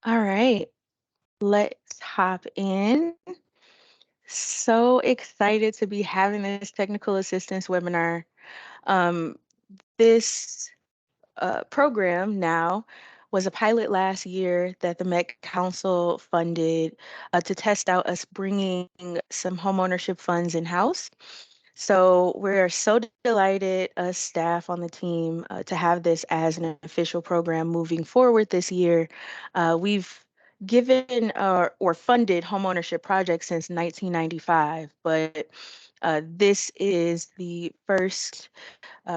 All right, let's hop in. So excited to be having this technical assistance webinar. Um, this program now was a pilot last year that the Met Council funded to test out us bringing some homeownership funds in-house. So we're so delighted, us staff on the team, to have this as an official program moving forward this year. We've given or funded homeownership projects since 1995, but this is the first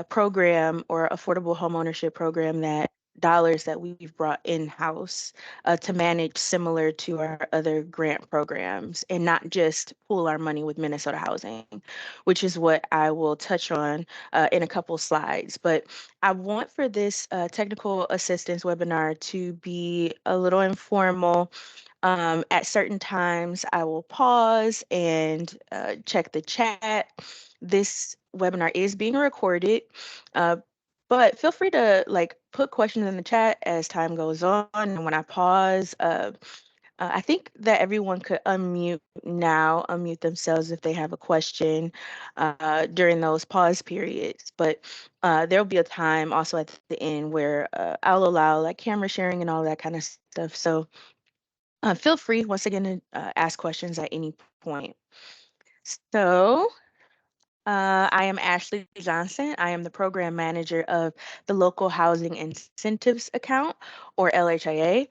program or affordable homeownership program that dollars that we've brought in-house to manage similar to our other grant programs and not just pool our money with Minnesota Housing, which is what I will touch on in a couple slides. But I want for this technical assistance webinar to be a little informal. At certain times, I will pause and check the chat. This webinar is being recorded, uh, but feel free to put questions in the chat as time goes on. And when I pause, I think that everyone could unmute themselves if they have a question during those pause periods. But there'll be a time also at the end where I'll allow like camera sharing and all that kind of stuff. So feel free once again to ask questions at any point. So I am Ashley Johnson. I am the program manager of the Local Housing Incentives Account, or LHIA.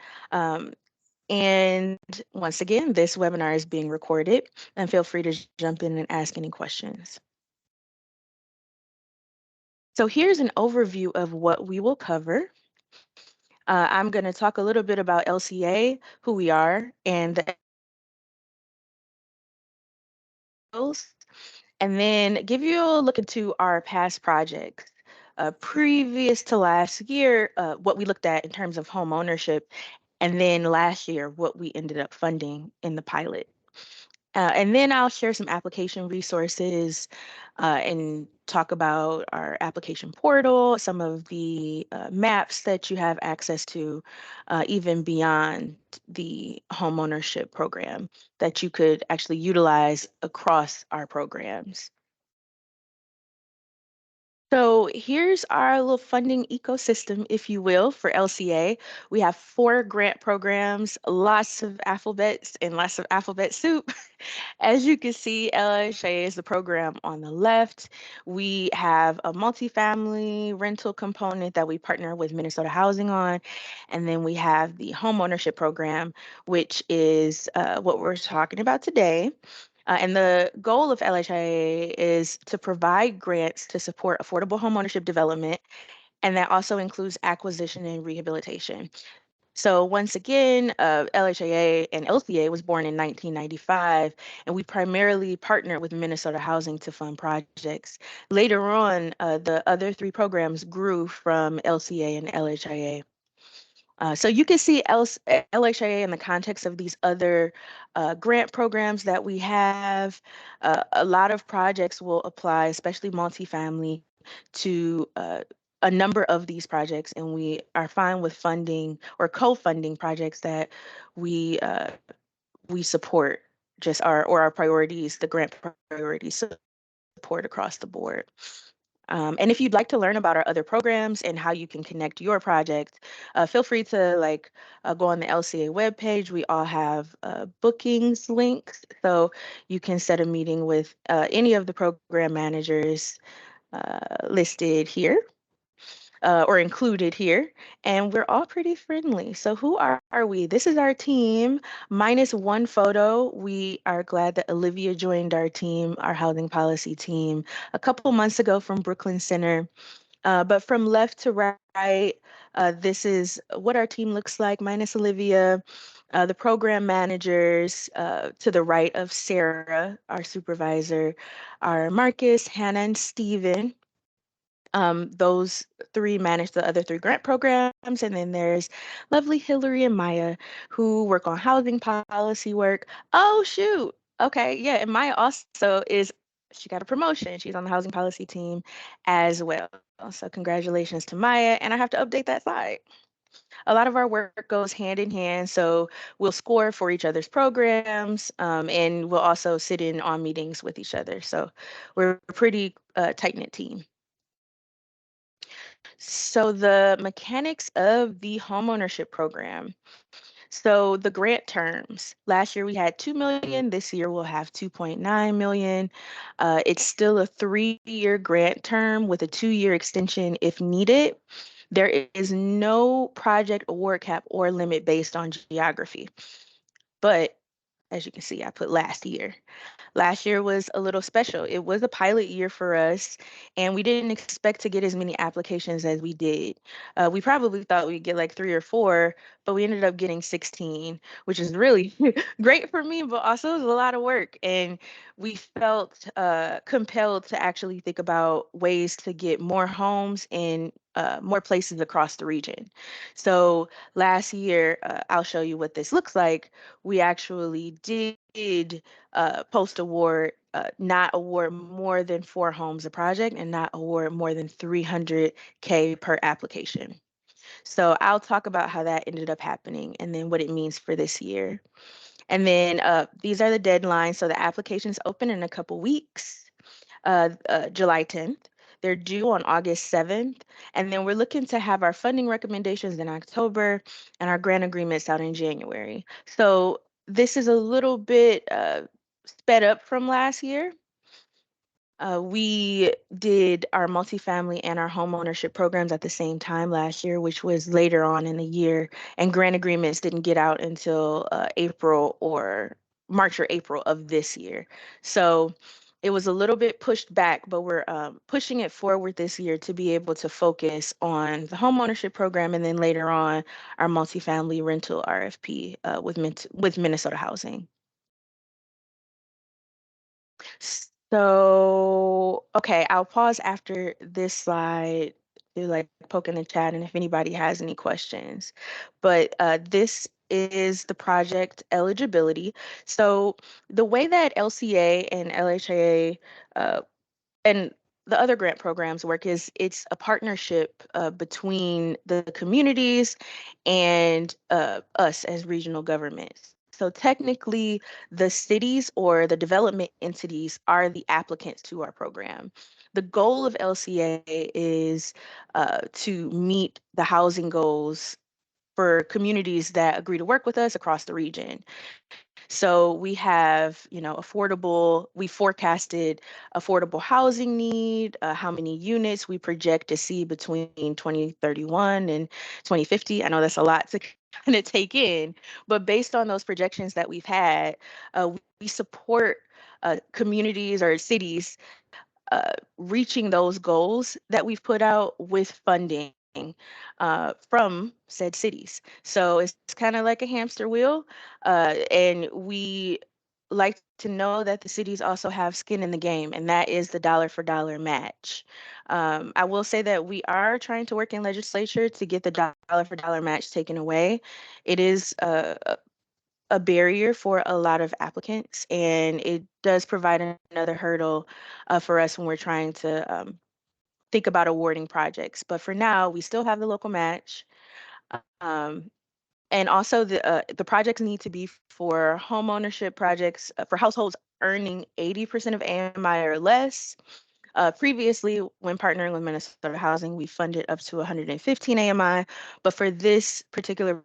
And once again, this webinar is being recorded, and feel free to jump in and ask any questions. So here's an overview of what we will cover. I'm going to talk a little bit about LCA, who we are, and the and then give you a look into our past projects. Previous to last year, what we looked at in terms of home ownership, and then last year, what we ended up funding in the pilot. And then I'll share some application resources and talk about our application portal, some of the maps that you have access to, even beyond the homeownership program that you could actually utilize across our programs. So here's our little funding ecosystem, if you will, for LCA. We have 4 grant programs, lots of alphabets and lots of alphabet soup. As you can see, LHIA is the program on the left. We have a multifamily rental component that we partner with Minnesota Housing on. And then we have the homeownership program, which is what we're talking about today. And the goal of LHIA is to provide grants to support affordable homeownership development, and that also includes acquisition and rehabilitation. So once again, LHIA and LCA was born in 1995, and we primarily partnered with Minnesota Housing to fund projects. Later on, the other 3 programs grew from LCA and LHIA. So you can see LHIA in the context of these other grant programs that we have. A lot of projects will apply, especially multifamily, to a number of these projects, and we are fine with funding or co-funding projects that we we support just our priorities, the grant priorities support across the board. And if you'd like to learn about our other programs and how you can connect your project, feel free to go on the LCA webpage. We all have bookings links, so you can set a meeting with any of the program managers listed here or included here, and we're all pretty friendly. So who are we? This is our team, minus one photo. We are glad that Olivia joined our team, our housing policy team, a couple months ago from Brooklyn Center. But from left to right, this is what our team looks like, minus Olivia. The program managers to the right of Sarah, our supervisor, are Marcus, Hannah, and Steven. Those 3 manage the other 3 grant programs. And then there's lovely Hillary and Maya, who work on housing policy work. Oh, shoot. Okay, yeah. And Maya also she got a promotion. She's on the housing policy team as well. So congratulations to Maya. And I have to update that slide. a lot of our work goes hand in hand. So we'll score for each other's programs, and we'll also sit in on meetings with each other. So we're a pretty tight-knit team. So the mechanics of the homeownership program. So the grant terms, last year we had 2 million, this year we'll have 2.9 million. It's still a 3-year grant term with a 2-year extension if needed. There is no project award cap or limit based on geography. But as you can see, I put last year. Last year was a little special. It was a pilot year for us, and we didn't expect to get as many applications as we did. We probably thought we'd get like 3 or 4, but we ended up getting 16, which is really great for me, but also it was a lot of work. And we felt compelled to actually think about ways to get more homes in more places across the region. So last year, I'll show you what this looks like. We actually did post award, not award more than 4 homes a project and not award more than 300K per application. So I'll talk about how that ended up happening and then what it means for this year. And then these are the deadlines. So the applications open in a couple weeks, July 10th. They're due on August 7th. And then we're looking to have our funding recommendations in October and our grant agreements out in January. So this is a little bit sped up from last year. We did our multifamily and our home ownership programs at the same time last year, which was later on in the year, and grant agreements didn't get out until April or March or April of this year. So it was a little bit pushed back, but we're pushing it forward this year to be able to focus on the home ownership program and then later on our multifamily rental RFP with Minnesota Housing. So, okay, I'll pause after this slide to like poke in the chat and if anybody has any questions. But this is the project eligibility. So the way that LCA and LHIA and the other grant programs work is it's a partnership between the communities and us as regional governments. So technically, the cities or the development entities are the applicants to our program. The goal of LCA is to meet the housing goals for communities that agree to work with us across the region. So we have, we forecasted affordable housing need, how many units we project to see between 2031 and 2050. I know that's a lot to kind of take in, but based on those projections that we've had, we support communities or cities reaching those goals that we've put out with funding from said cities. So it's kind of like a hamster wheel. And we like to know that the cities also have skin in the game, and that is the dollar for dollar match. I will say that we are trying to work in legislature to get the dollar for dollar match taken away. It is a barrier for a lot of applicants, and it does provide another hurdle for us when we're trying to think about awarding projects. But for now, we still have the local match. Um, and also the projects need to be for home ownership projects for households earning 80% of AMI or less. Previously, when partnering with Minnesota Housing, we funded up to 115 AMI, but for this particular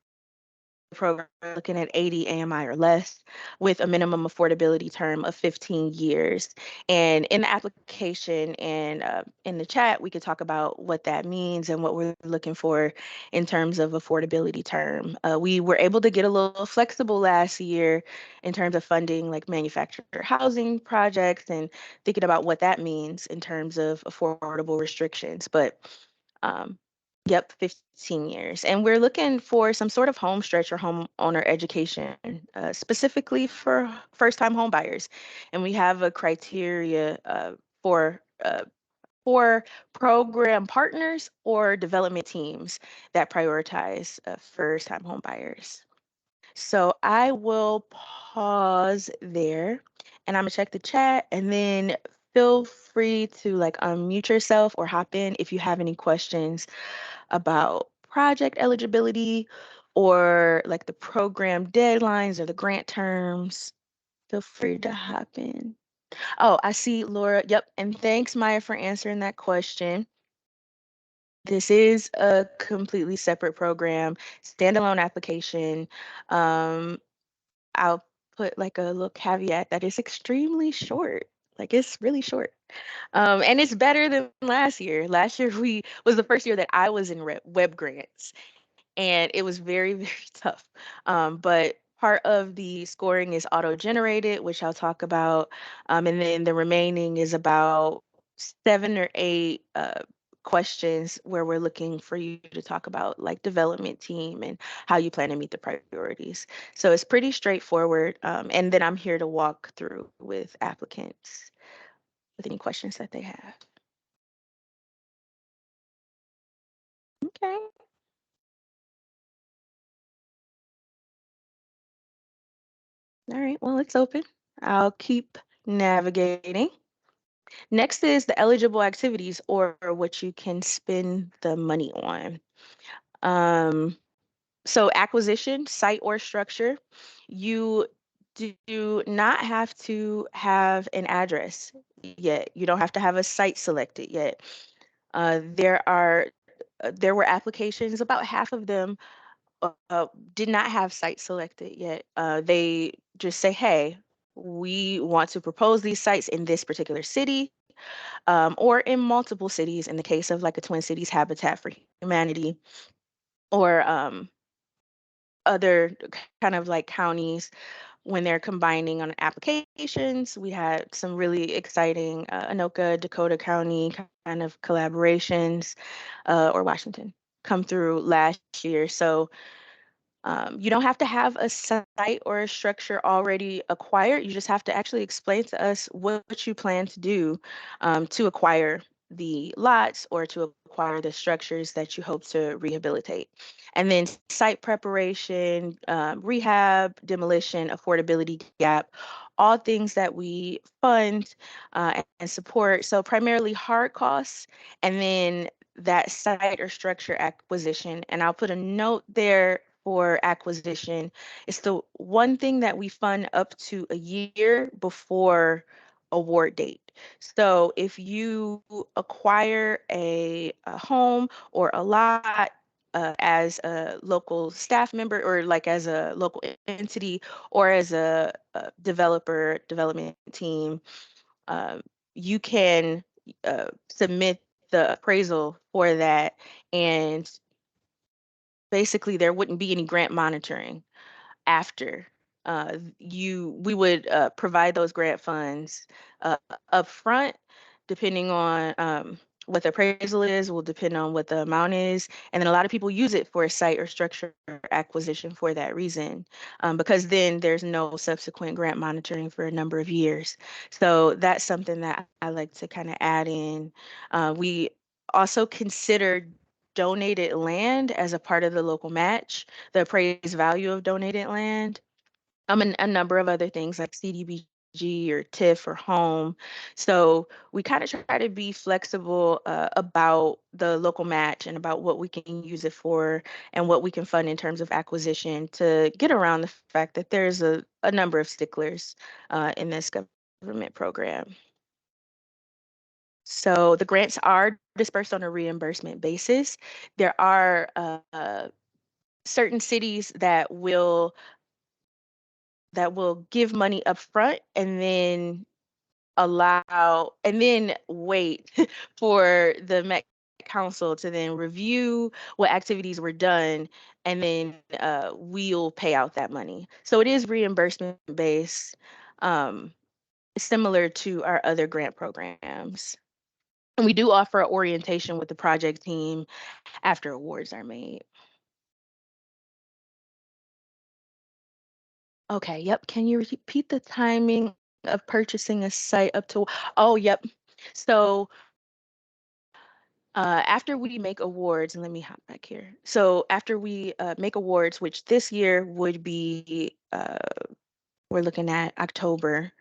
program, looking at 80 AMI or less with a minimum affordability term of 15 years. And in the application and in the chat, we could talk about what that means and what we're looking for in terms of affordability term. We were able to get a little flexible last year in terms of funding like manufactured housing projects and thinking about what that means in terms of affordable restrictions. But um, yep, 15 years. And we're looking for some sort of home stretch or homeowner education, specifically for first-time home buyers. And we have a criteria for program partners or development teams that prioritize first-time home buyers. So I will pause there and I'm gonna check the chat and then feel free to like unmute yourself or hop in if you have any questions about project eligibility or like the program deadlines or the grant terms, feel free to hop in. Oh, I see Laura. Yep. And thanks, Maya, for answering that question. This is a completely separate program, standalone application. Um, I'll put like a little caveat that it's extremely short. Like it's really short. And it's better than last year. Last year we was the first year that I was in web grants, and it was very, very tough. But part of the scoring is auto-generated, which I'll talk about, and then the remaining is about 7 or 8 questions where we're looking for you to talk about like development team and how you plan to meet the priorities. So it's pretty straightforward, and then I'm here to walk through with applicants with any questions that they have. Okay. All right. Well, it's open. I'll keep navigating. Next is the eligible activities or what you can spend the money on. Um, so acquisition, site or structure, you do not have to have an address yet. You don't have to have a site selected yet. There were applications, about half of them did not have sites selected yet. They just say, hey, we want to propose these sites in this particular city, or in multiple cities in the case of like a Twin Cities Habitat for Humanity, or other kind of like counties when they're combining on applications. We had some really exciting Anoka, Dakota County kind of collaborations, or Washington come through last year. So you don't have to have a site or a structure already acquired. You just have to actually explain to us what you plan to do to acquire the lots or to acquire the structures that you hope to rehabilitate. And then site preparation, rehab, demolition, affordability gap, all things that we fund and support. So primarily hard costs, and then that site or structure acquisition. And I'll put a note there for acquisition. It's the one thing that we fund up to a year before award date. So if you acquire a home or a lot as a local staff member or like as a local entity or as a developer development team, uh, you can submit the appraisal for that, and basically there wouldn't be any grant monitoring after we would provide those grant funds uh, up front, depending on what the appraisal is, will depend on what the amount is. And then a lot of people use it for a site or structure acquisition for that reason, because then there's no subsequent grant monitoring for a number of years. So that's something that I like to kind of add in. We also consider donated land as a part of the local match, the appraised value of donated land, and a number of other things like CDBG or TIF or home. So we kind of try to be flexible about the local match and about what we can use it for and what we can fund in terms of acquisition to get around the fact that there's a number of sticklers in this government program. So the grants are dispersed on a reimbursement basis. There are certain cities that will give money up front and then wait for the Met Council to then review what activities were done, and then we'll pay out that money. So it is reimbursement based, um, similar to our other grant programs. And we do offer orientation with the project team after awards are made. Okay, yep. Can you repeat the timing of purchasing a site up to? Oh, yep. So after we make awards, and let me hop back here. So after we make awards, which this year would be, we're looking at October.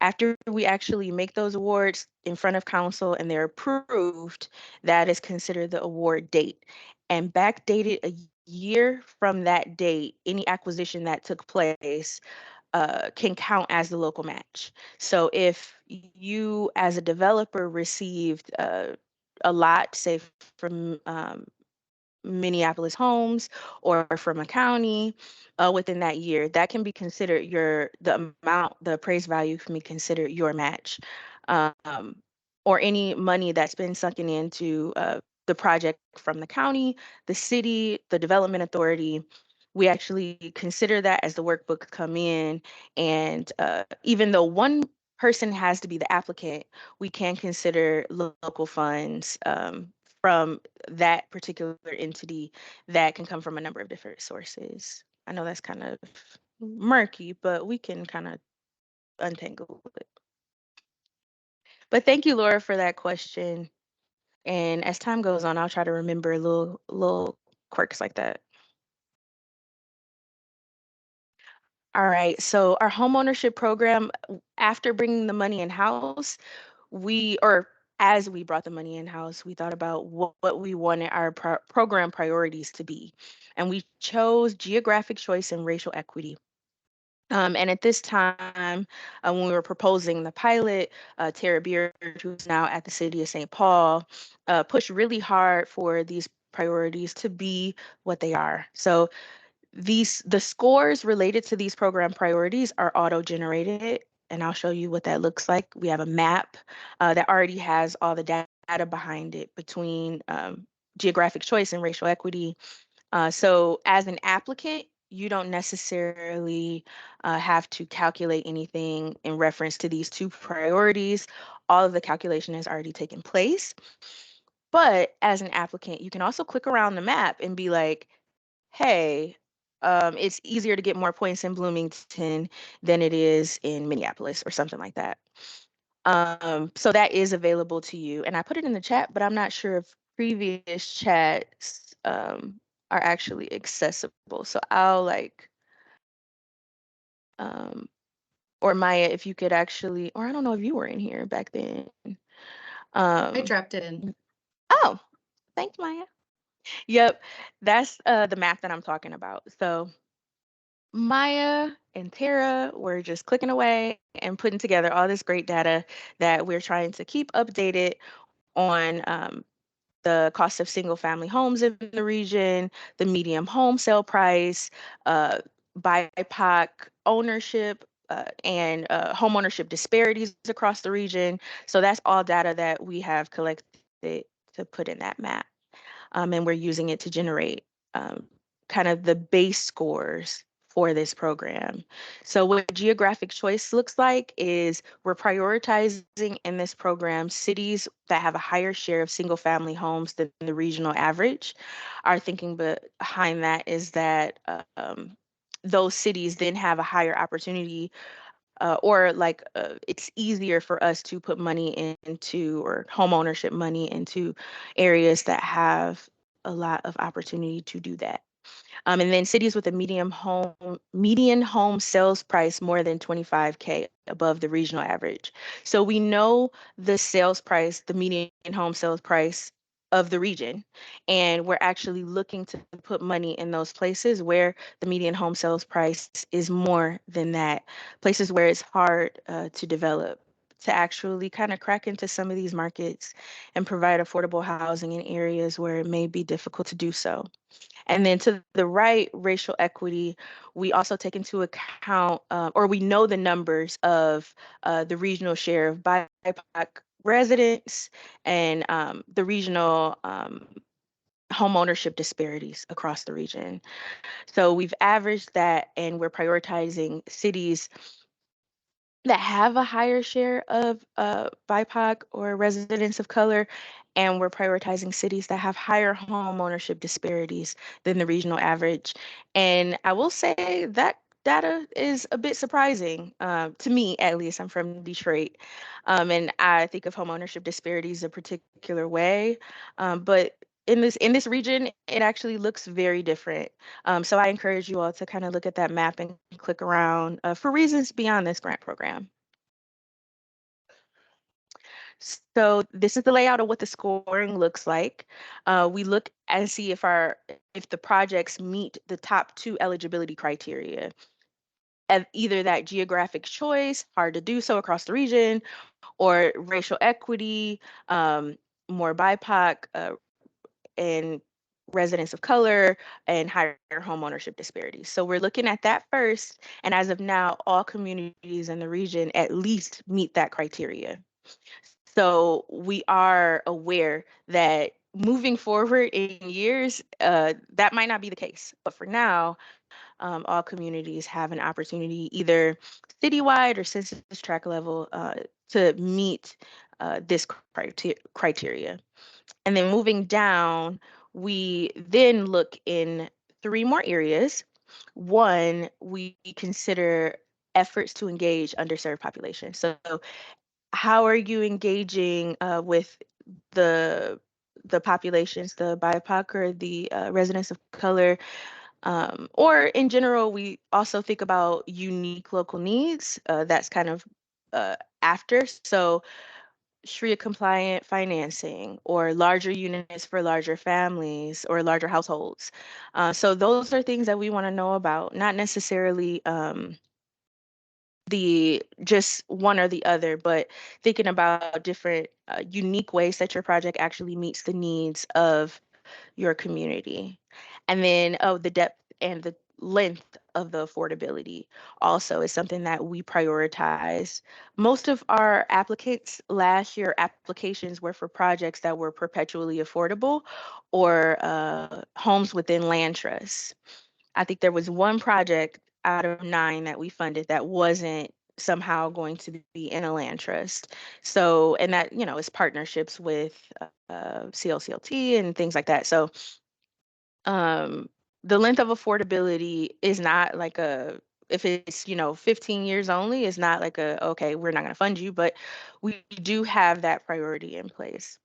After we actually make those awards in front of council and they're approved, that is considered the award date. and backdate it a year from that date, any acquisition that took place can count as the local match. So if you, as a developer, received a lot, say from Minneapolis Homes or from a county within that year, that can be considered the amount, the appraised value can be considered your match. Um, or any money that's been sunken into the project from the county, the city, the development authority. We actually consider that as the workbook come in. And even though one person has to be the applicant, we can consider local funds from that particular entity that can come from a number of different sources. I know that's kind of murky, but we can kind of untangle it. But thank you, Laura, for that question. And as time goes on, I'll try to remember little quirks like that. All right. So our homeownership program, after bringing the money in house, or as we brought the money in house, we thought about what we wanted our program priorities to be, and we chose geographic choice and racial equity. And at this time, when we were proposing the pilot, Tara Beard, who's now at the City of St. Paul, pushed really hard for these priorities to be what they are. So the scores related to these program priorities are auto-generated, and I'll show you what that looks like. We have a map that already has all the data behind it between geographic choice and racial equity. So as an applicant, you don't necessarily have to calculate anything in reference to these two priorities. All of the calculation has already taken place. But as an applicant, you can also click around the map and be like, hey, it's easier to get more points in Bloomington than it is in Minneapolis or something like that. So that is available to you. And I put it in the chat, but I'm not sure if previous chats are actually accessible. So I'll um, or Maya, if you could actually, or I don't know if you were in here back then. I Um, dropped it in. oh, thanks, Maya. Yep, that's the map that I'm talking about. So Maya and Tara were just clicking away and putting together all this great data that we're trying to keep updated on the cost of single family homes in the region, the median home sale price, BIPOC ownership, and home ownership disparities across the region. So that's all data that we have collected to put in that map. And we're using it to generate kind of the base scores for this program. So what geographic choice looks like is we're prioritizing in this program cities that have a higher share of single family homes than the regional average. Our thinking behind that is that those cities then have a higher opportunity it's easier for us to put money into or home ownership money into areas that have a lot of opportunity to do that. And then cities with a median home sales price more than 25K above the regional average. So we know the sales price, the median home sales price of the region, and we're actually looking to put money in those places where the median home sales price is more than that, places where it's hard to develop, to actually kind of crack into some of these markets and provide affordable housing in areas where it may be difficult to do so. And then to the right, racial equity, we also take into account, or we know the numbers of the regional share of BIPOC residents and the regional home ownership disparities across the region. So we've averaged that, and we're prioritizing cities that have a higher share of BIPOC or residents of color, and we're prioritizing cities that have higher home ownership disparities than the regional average. And I will say that data is a bit surprising to me, at least. I'm from Detroit, and I think of home ownership disparities a particular way, but in this region, it actually looks very different. So I encourage you all to kind of look at that map and click around for reasons beyond this grant program. So this is the layout of what the scoring looks like. We look and see if the projects meet the top two eligibility criteria. And either that geographic choice, hard to do so across the region, or racial equity, more BIPOC, and residents of color, and higher home ownership disparities. So we're looking at that first. And as of now, all communities in the region at least meet that criteria. So we are aware that moving forward in years, that might not be the case. But for now, all communities have an opportunity, either citywide or census tract level, to meet this criteria. And then moving down, we then look in three more areas. One, we consider efforts to engage underserved populations. So how are you engaging with the the populations, the BIPOC or the residents of color, or in general, we also think about unique local needs. That's kind of after. So SHRIA compliant financing or larger units for larger families or larger households. So those are things that we want to know about, not necessarily the just one or the other, but thinking about different unique ways that your project actually meets the needs of your community. And then, oh, the depth and the length of the affordability also is something that we prioritize. Most of our applicants last year applications were for projects that were perpetually affordable or homes within land trusts. I think there was one project out of 9 that we funded that wasn't somehow going to be in a land trust. So, and that, is partnerships with CLCLT and things like that. So, um, the length of affordability is not like if it's, 15 years only, is not like okay, we're not going to fund you, but we do have that priority in place.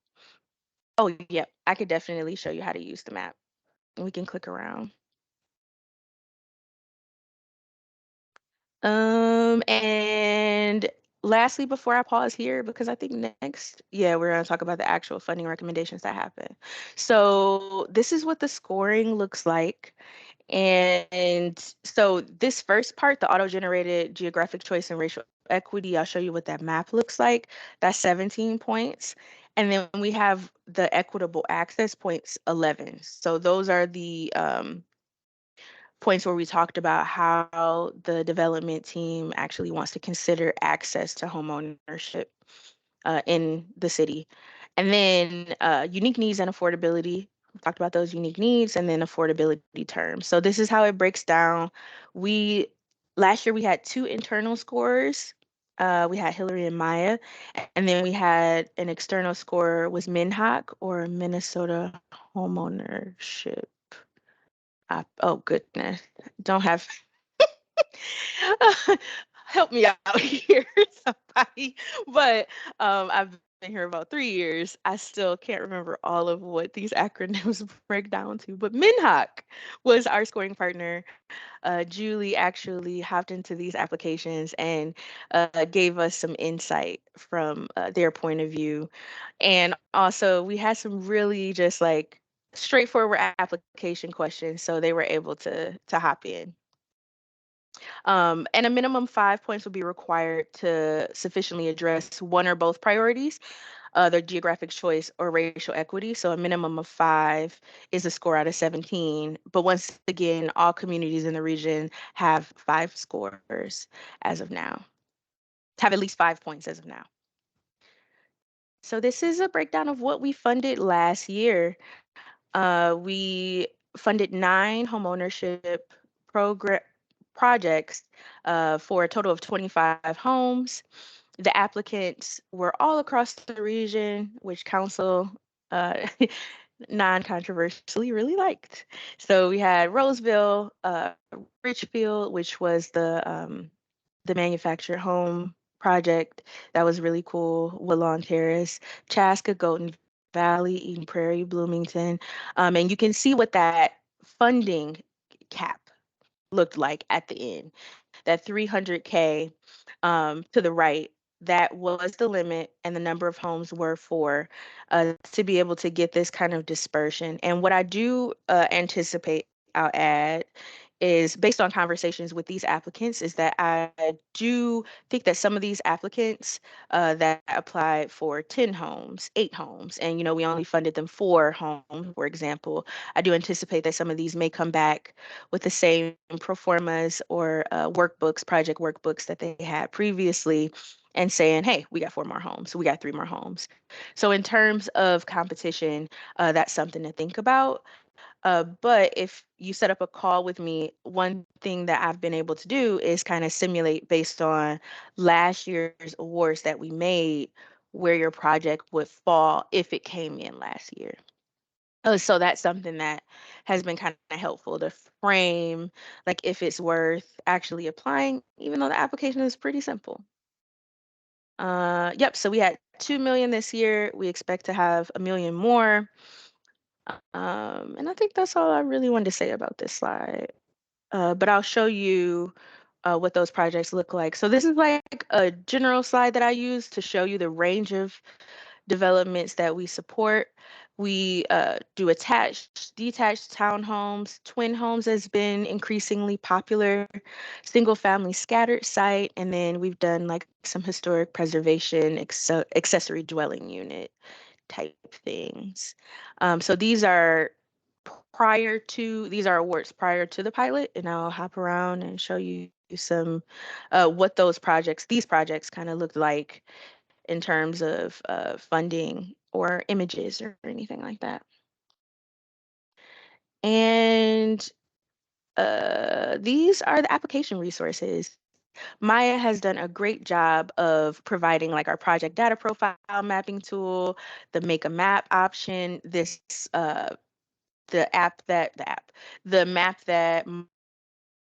Oh, yeah, I could definitely show you how to use the map. We can click around. And lastly, before I pause here, because I think next, yeah, we're going to talk about the actual funding recommendations that happen. So this is what the scoring looks like. And so this first part, the auto-generated geographic choice and racial equity, I'll show you what that map looks like. That's 17 points. And then we have the equitable access points, 11. So those are the points where we talked about how the development team actually wants to consider access to home ownership in the city. And then unique needs and affordability. We talked about those unique needs and then affordability terms. So this is how it breaks down. We last year we had 2 internal scores. We had Hillary and Maya, and then we had an external score was MinHoc or Minnesota Homeownership. Oh goodness, don't have help me out here, somebody. But I've been here about 3 years. I still can't remember all of what these acronyms break down to. But MinHoc was our scoring partner. Julie actually hopped into these applications and gave us some insight from their point of view. And also, we had some really just like straightforward application questions, so they were able to hop in. And a minimum 5 points will be required to sufficiently address one or both priorities, the geographic choice or racial equity. So a minimum of 5 is a score out of 17. But once again, all communities in the region have 5 scores as of now, have at least 5 points as of now. So this is a breakdown of what we funded last year. We funded 9 homeownership program projects for a total of 25 homes. The applicants were all across the region, which council non-controversially really liked. So we had Roseville, Richfield, which was the manufactured home project. That was really cool. Woodlawn Terrace, Chaska, Golden Valley, Eden Prairie, Bloomington. And you can see what that funding cap looked like at the end. That 300K to the right that was the limit, and the number of homes were four, to be able to get this kind of dispersion. And what I do anticipate, I'll add, is based on conversations with these applicants, is that I do think that some of these applicants that applied for 10 homes, 8 homes, and we only funded them 4 homes, for example, I do anticipate that some of these may come back with the same pro formas or workbooks, project workbooks that they had previously, and saying, hey, we got 4 more homes, we got 3 more homes. So in terms of competition, that's something to think about. But if you set up a call with me, one thing that I've been able to do is kind of simulate based on last year's awards that we made, where your project would fall if it came in last year. So that's something that has been kind of helpful to frame, like if it's worth actually applying, even though the application is pretty simple. Yep, so we had 2 million this year. We expect to have a million more. And I think that's all I really wanted to say about this slide. But I'll show you what those projects look like. So this is like a general slide that I use to show you the range of developments that we support. We do attached, detached townhomes. Twin homes has been increasingly popular, single family scattered site, and then we've done like some historic preservation, accessory dwelling unit type things. So these are awards prior to the pilot, and I'll hop around and show you some what these projects kind of looked like in terms of funding or images or anything like that. And these are the application resources. Maya has done a great job of providing like our project data profile mapping tool, the make a map option, this the map that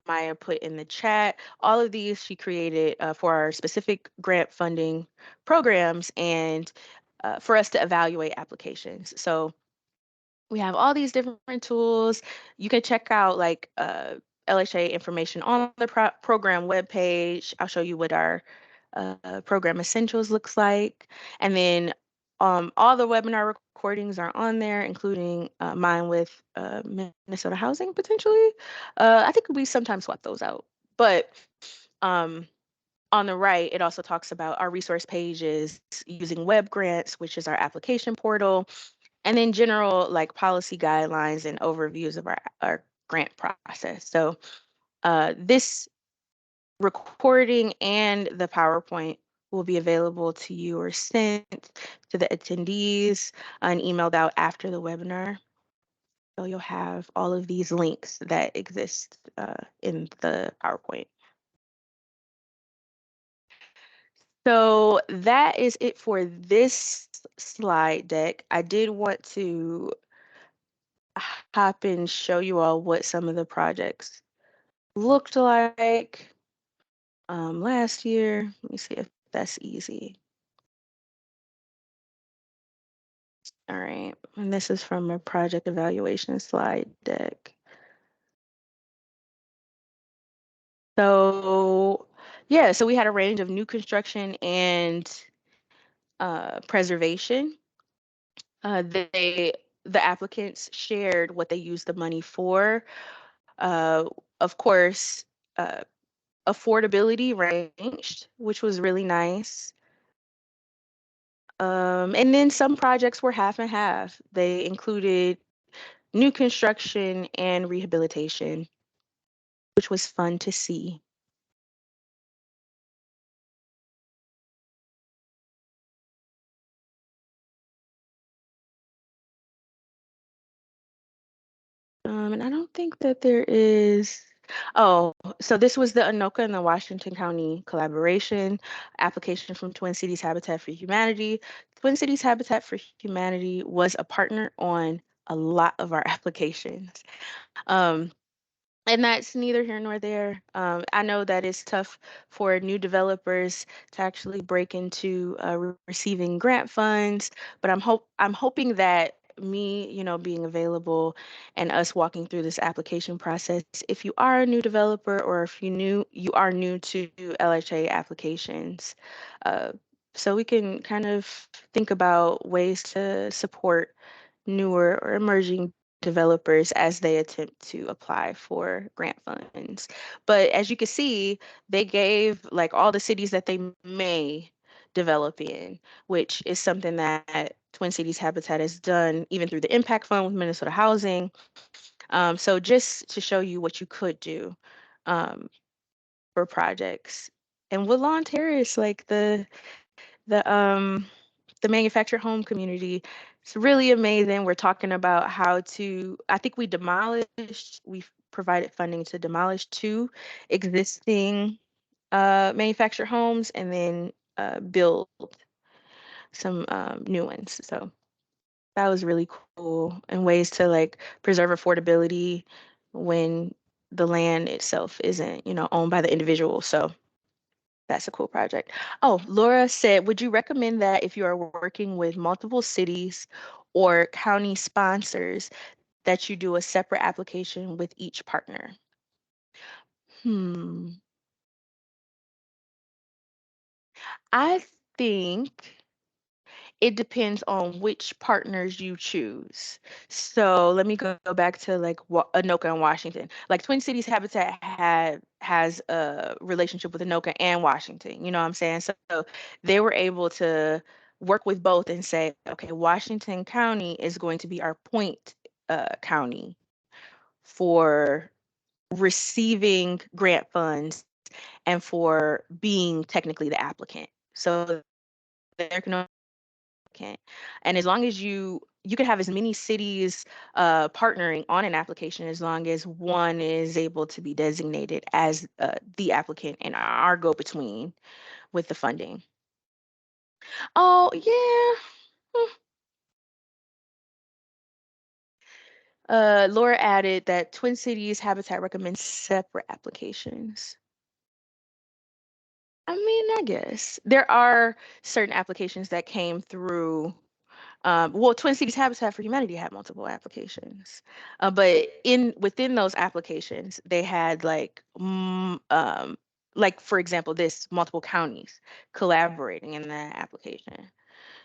Maya put in the chat. All of these she created for our specific grant funding programs and for us to evaluate applications. So we have all these different tools. You can check out like LHIA information on the program webpage. I'll show you what our program essentials looks like. And then all the webinar recordings are on there, including mine with Minnesota Housing potentially. I think we sometimes swap those out. But um, on the right, it also talks about our resource pages using web grants, which is our application portal, and then general like policy guidelines and overviews of our grant process. So this recording and the PowerPoint will be available to you or sent to the attendees and emailed out after the webinar. So you'll have all of these links that exist in the PowerPoint. So that is it for this slide deck. I did want to hop and show you all what some of the projects looked like last year. Let me see if that's easy. All right, and this is from a project evaluation slide deck. So yeah, so we had a range of new construction and preservation. The applicants shared what they used the money for. Uh, of course, uh, affordability ranged, which was really nice. And then some projects were half and half. They included new construction and rehabilitation, which was fun to see. And I don't think that there is. Oh, so this was the Anoka and the Washington County collaboration application from Twin Cities Habitat for Humanity. Twin Cities Habitat for Humanity was a partner on a lot of our applications. Um, and that's neither here nor there. I know that it's tough for new developers to actually break into receiving grant funds, but I'm hoping that me, being available and us walking through this application process. If you are a new developer or if you are new to LHA applications, uh, so we can kind of think about ways to support newer or emerging developers as they attempt to apply for grant funds. But as you can see, they gave like all the cities that they may develop in, which is something that Twin Cities Habitat has done even through the Impact Fund with Minnesota Housing. So just to show you what you could do um, for projects. And Woodlawn Terrace, like the um the manufactured home community, it's really amazing. We're talking about how to, I think we've provided funding to demolish two existing manufactured homes and then build some new ones. So that was really cool, and ways to like preserve affordability when the land itself isn't, owned by the individual. So that's a cool project. Oh, Laura said, would you recommend that if you are working with multiple cities or county sponsors that you do a separate application with each partner? Hmm. I think it depends on which partners you choose. So let me go back to like Anoka and Washington. Like Twin Cities Habitat has a relationship with Anoka and Washington. You know what I'm saying? So they were able to work with both and say, okay, Washington County is going to be our point county for receiving grant funds and for being technically the applicant. So there can applicant. And as long as you can have as many cities partnering on an application as long as one is able to be designated as the applicant and our go-between with the funding. Oh, yeah. Laura added that Twin Cities Habitat recommends separate applications. I mean, I guess there are certain applications that came through. Well, Twin Cities Habitat for Humanity had multiple applications, but in within those applications, they had like for example, this multiple counties collaborating in that application.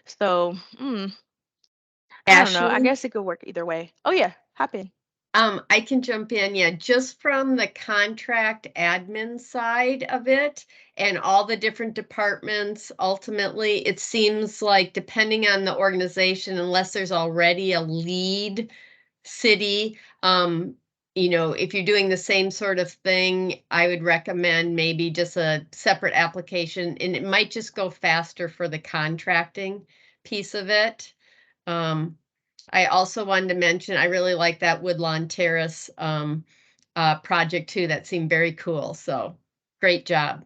So, I don't know. I Ashley, guess it could work either way. Oh yeah, hop in. I can jump in. Yeah, just from the contract admin side of it and all the different departments, ultimately, it seems like depending on the organization, unless there's already a lead city, if you're doing the same sort of thing, I would recommend maybe just a separate application, and it might just go faster for the contracting piece of it. Um, I also wanted to mention, I really like that Woodlawn Terrace project too. That seemed very cool. So great job.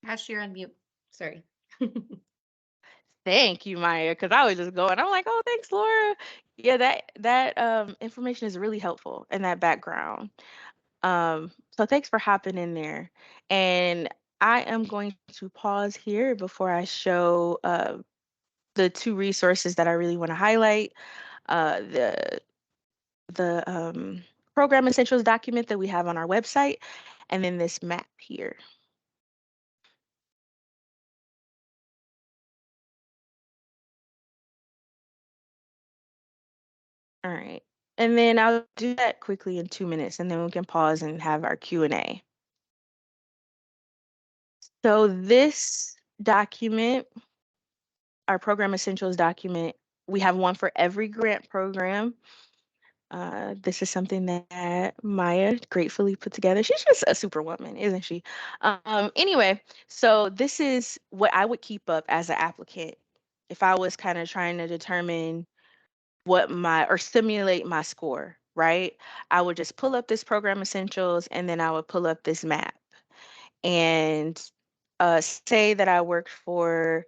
Ash, you're on mute. Sorry. Thank you, Maya, because I was just going. I'm like, oh, thanks, Laura. Yeah, that information is really helpful and that background. So thanks for hopping in there. And I am going to pause here before I show the two resources that I really want to highlight. The program essentials document that we have on our website, and then this map here. All right. And then I'll do that quickly in 2 minutes, and then we can pause and have our Q&A. So this document, our program essentials document, we have one for every grant program. This is something that Maya gratefully put together. She's just a superwoman, isn't she? Anyway, so this is what I would keep up as an applicant if I was kind of trying to determine or simulate my score, right? I would just pull up this program essentials and then I would pull up this map and say that I worked for,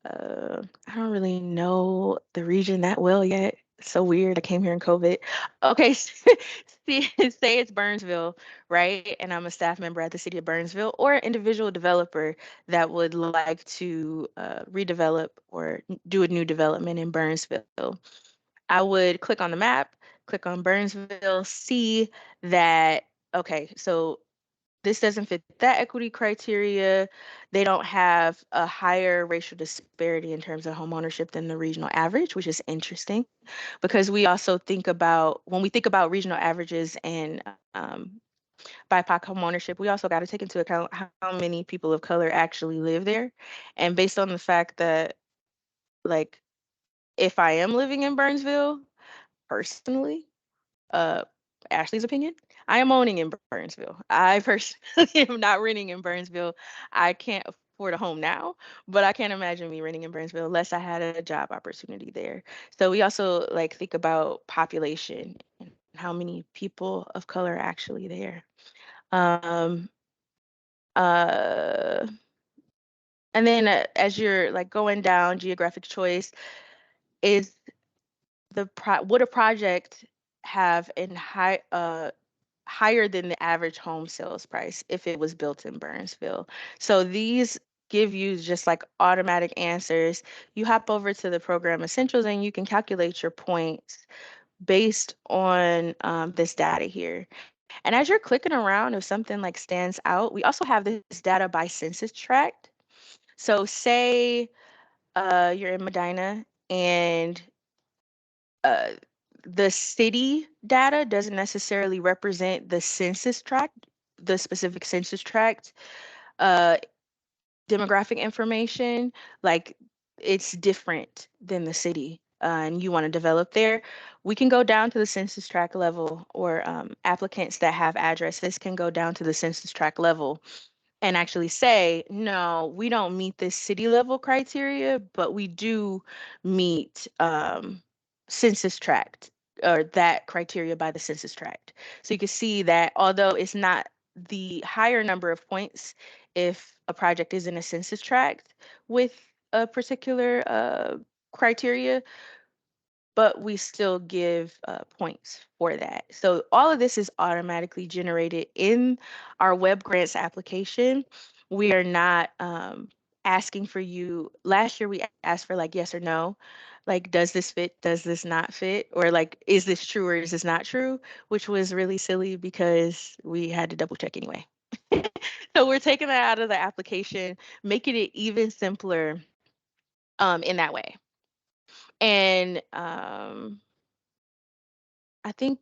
I don't really know the region that well yet. So weird. I came here in COVID. Okay, say it's Burnsville, right? And I'm a staff member at the city of Burnsville, or an individual developer that would like to redevelop or do a new development in Burnsville. I would click on the map, click on Burnsville, see that, okay, so this doesn't fit that equity criteria. They don't have a higher racial disparity in terms of homeownership than the regional average, which is interesting because we also think about when we think about regional averages and BIPOC homeownership, we also got to take into account how many people of color actually live there. And based on the fact that, like, if I am living in Burnsville, personally, uh, Ashley's opinion, I am owning in Burnsville. I personally am not renting in Burnsville. I can't afford a home now, but I can't imagine me renting in Burnsville unless I had a job opportunity there. So we also like think about population and how many people of color are actually there. Um, uh, and then as you're like going down geographic choice, is would a project have in higher than the average home sales price if it was built in Burnsville? So these give you just like automatic answers. You hop over to the program essentials and you can calculate your points based on this data here. And as you're clicking around, if something like stands out, we also have this data by census tract. So say you're in Medina and uh, the city data doesn't necessarily represent the census tract, the specific census tract uh, demographic information. Like it's different than the city, and you want to develop there. We can go down to the census tract level, or applicants that have addresses can go down to the census tract level and actually say, no, we don't meet this city level criteria, but we do meet census tract or that criteria by the census tract. So you can see that although it's not the higher number of points if a project is in a census tract with a particular criteria, but we still give points for that. So all of this is automatically generated in our web grants application. We are not asking for you. Last year we asked for like yes or no, like does this fit, does this not fit, or like is this true or is this not true, which was really silly because we had to double check anyway. So we're taking that out of the application, making it even simpler in that way. And I think,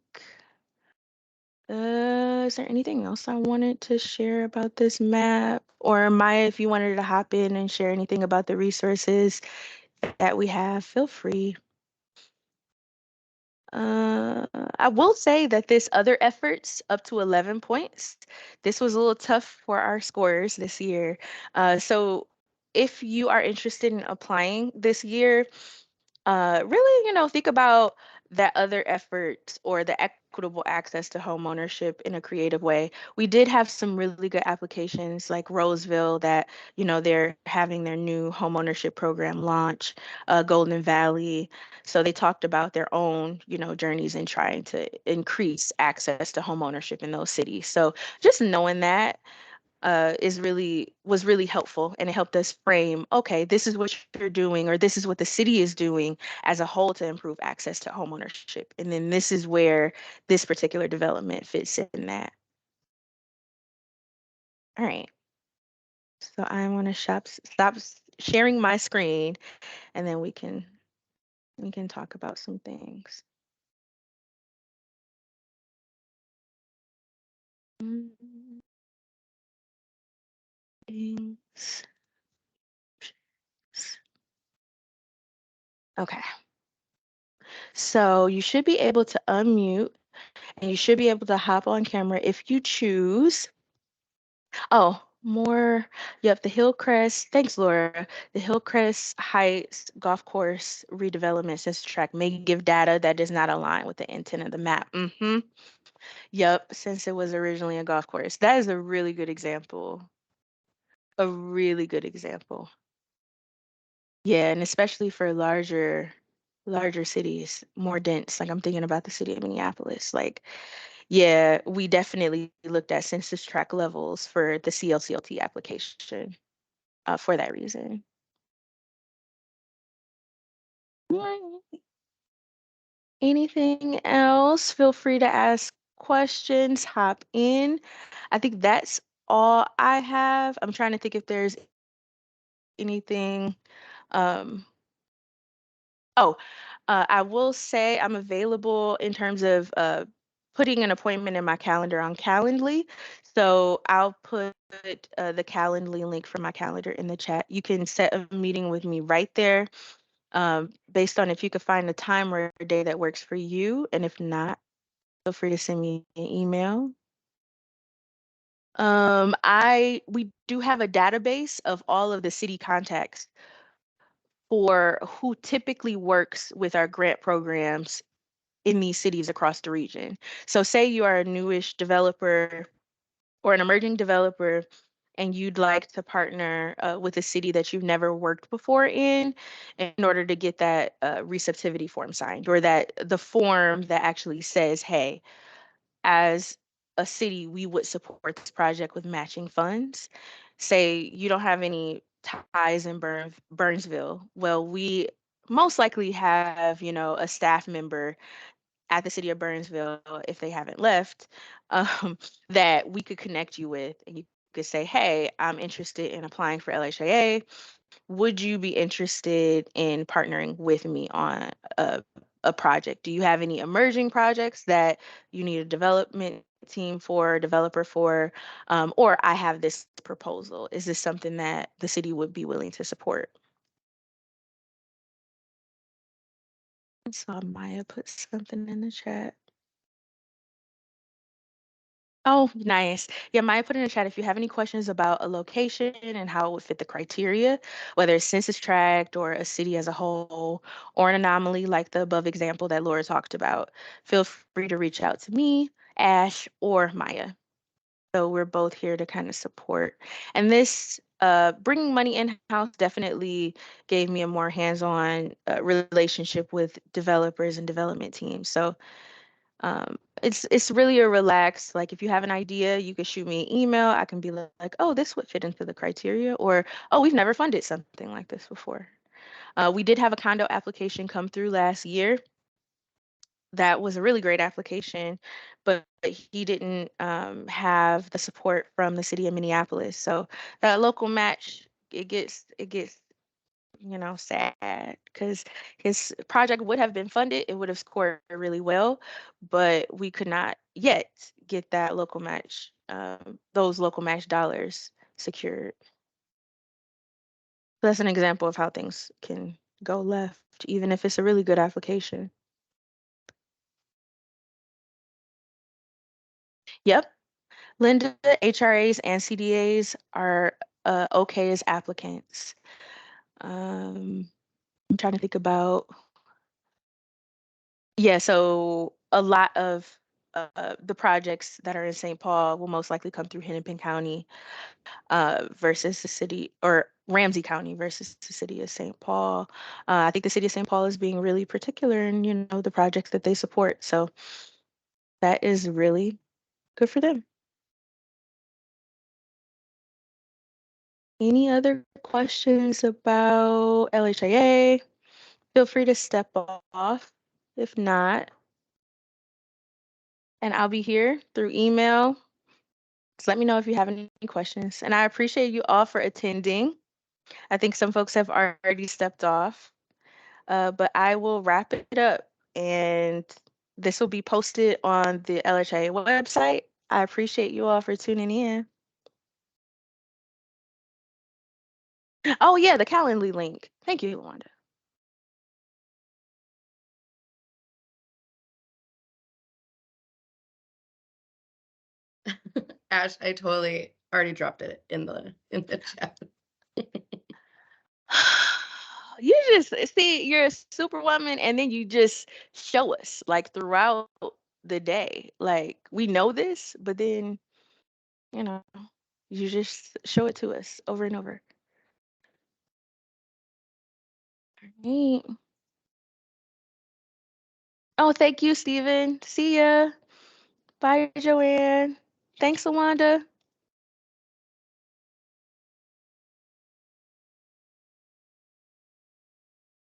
is there anything else I wanted to share about this map? Or Maya, if you wanted to hop in and share anything about the resources that we have, feel free. Uh, I will say that this other efforts up to 11 points, this was a little tough for our scorers this year. So if you are interested in applying this year, really, think about that other effort or the equitable access to home ownership in a creative way. We did have some really good applications like Roseville that, they're having their new home ownership program launch, Golden Valley. So they talked about their own, journeys in trying to increase access to home ownership in those cities. So just knowing that was really helpful, and it helped us frame, okay, this is what you're doing, or this is what the city is doing as a whole to improve access to homeownership, and then this is where this particular development fits in that. All right, so I want to stop sharing my screen, and then we can talk about some things. Mm, things. Okay, so you should be able to unmute and you should be able to hop on camera if you choose. Oh, more. Yep, the Hillcrest. Thanks, Laura. The Hillcrest Heights Golf Course redevelopment census tract may give data that does not align with the intent of the map. Yep, since it was originally a golf course. That is a really good example. A really good example. Yeah, and especially for larger. larger cities, more dense. Like I'm thinking about the city of Minneapolis. Like, yeah, we definitely looked at census tract levels for the CLCLT application for that reason. Right. Anything else? Feel free to ask questions, hop in. I think that's all I have. I'm trying to think if there's anything. Um, oh, I will say I'm available in terms of putting an appointment in my calendar on Calendly. So I'll put the Calendly link for my calendar in the chat. You can set a meeting with me right there based on if you could find a time or a day that works for you. And if not, feel free to send me an email. We do have a database of all of the city contacts for who typically works with our grant programs in these cities across the region. So say you are a newish developer or an emerging developer and you'd like to partner with a city that you've never worked before in order to get that receptivity form signed or that the form that actually says, hey, as a city, we would support this project with matching funds. Say you don't have any ties in Burnsville. Well, we most likely have, a staff member at the city of Burnsville, if they haven't left, um, that we could connect you with. And you could say, hey, I'm interested in applying for LHIA. Would you be interested in partnering with me on a project? Do you have any emerging projects that you need a development team for, developer for, or I have this proposal? Is this something that the city would be willing to support? I saw Maya put something in the chat. Oh, nice. Yeah, Maya put in the chat if you have any questions about a location and how it would fit the criteria, whether it's census tract or a city as a whole, or an anomaly like the above example that Laura talked about, feel free to reach out to me, Ash, or Maya. So we're both here to kind of support. And this bringing money in-house definitely gave me a more hands-on relationship with developers and development teams. So it's really a relaxed, like if you have an idea, you could shoot me an email. I can be like, oh, this would fit into the criteria, or oh, we've never funded something like this before. We did have a condo application come through last year. That was a really great application, but he didn't have the support from the city of Minneapolis. So that local match, it gets sad because his project would have been funded. It would have scored really well, but we could not yet get that local match, those local match dollars secured. So that's an example of how things can go left, even if it's a really good application. Yep. Linda, HRAs and CDAs are okay as applicants. I'm trying to think about. Yeah, so a lot of the projects that are in St. Paul will most likely come through Hennepin County versus the city, or Ramsey County versus the city of St. Paul. I think the city of St. Paul is being really particular in, the projects that they support. So that is really good for them. Any other questions about LHIA? Feel free to step off. If not, and I'll be here through email. Just let me know if you have any questions. And I appreciate you all for attending. I think some folks have already stepped off, but I will wrap it up. And this will be posted on the LHIA website. I appreciate you all for tuning in. Oh, yeah, the Calendly link. Thank you, Wanda. Ash, I totally already dropped it in the chat. You just see you're a superwoman and then you just show us like throughout the day. Like we know this, but then, you know, you just show it to us over and over. Right. Oh, thank you, Stephen. See ya. Bye, Joanne. Thanks, Awanda.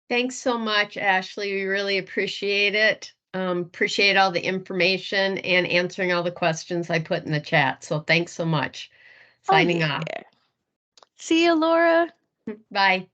Thanks so much, Ashley. We really appreciate it. Appreciate all the information and answering all the questions I put in the chat. So thanks so much. Oh, Signing off. yeah. See ya, Laura. Bye.